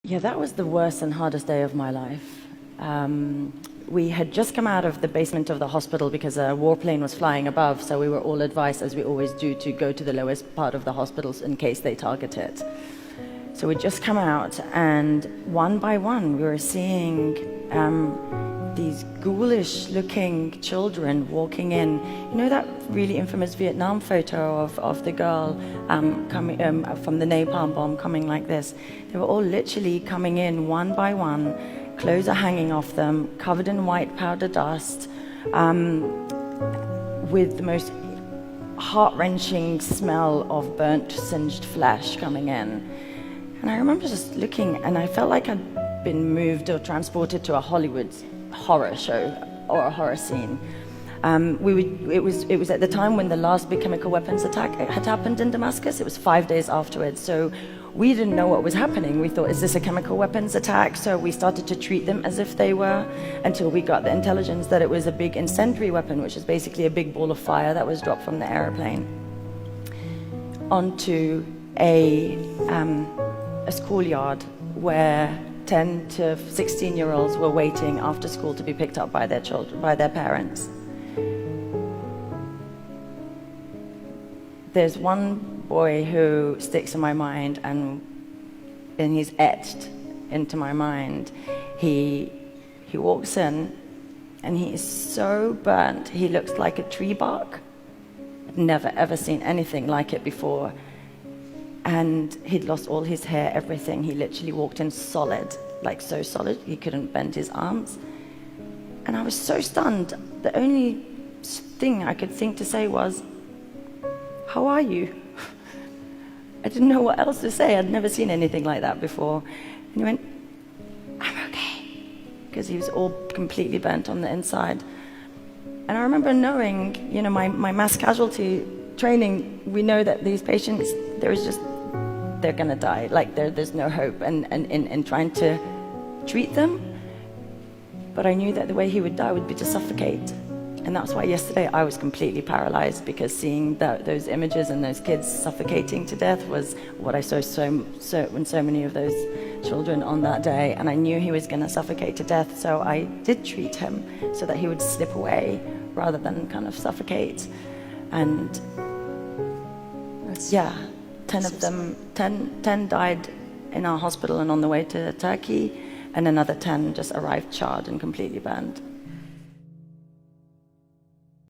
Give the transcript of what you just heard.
Yeah, that was the worst and hardest day of my life. We had just come out of the basement of the hospital because a warplane was flying above, so we were all advised, as we always do, to go to the lowest part of the hospitals in case they target it. So we'd just come out, and one by one we were seeing these ghoulish-looking children walking in. You know that really infamous Vietnam photo of the girl coming from the napalm bomb coming like this? They were all literally coming in one by one, clothes are hanging off them, covered in white powder dust, with the most heart-wrenching smell of burnt, singed flesh coming in. And I remember just looking, and I felt like I'd been moved or transported to a Hollywood horror show or a horror scene. It was at the time when the last big chemical weapons attack had happened in Damascus. It was 5 days afterwards, so we didn't know what was happening. We thought, is this a chemical weapons attack? So we started to treat them as if they were, until we got the intelligence that it was a big incendiary weapon, which is basically a big ball of fire that was dropped from the airplane onto a schoolyard where 10 to 16-year-olds were waiting after school to be picked up by their children, by their parents. There's one boy who sticks in my mind, and he's etched into my mind. He walks in, and he is so burnt, he looks like a tree bark. I've never ever seen anything like it before. And he'd lost all his hair, everything. He literally walked in solid, like so solid, he couldn't bend his arms. And I was so stunned. The only thing I could think to say was, "How are you?" I didn't know what else to say. I'd never seen anything like that before. And he went, "I'm okay," because he was all completely burnt on the inside. And I remember knowing, you know, my mass casualty training, we know that these patients, they're gonna die. Like there's no hope in trying to treat them. But I knew that the way he would die would be to suffocate. And that's why yesterday I was completely paralyzed, because seeing those images and those kids suffocating to death was what I saw in so many of those children on that day. And I knew he was going to suffocate to death, so I did treat him so that he would slip away rather than kind of suffocate. And yeah, 10 of them, 10 died in our hospital and on the way to Turkey, and another 10 just arrived charred and completely burned.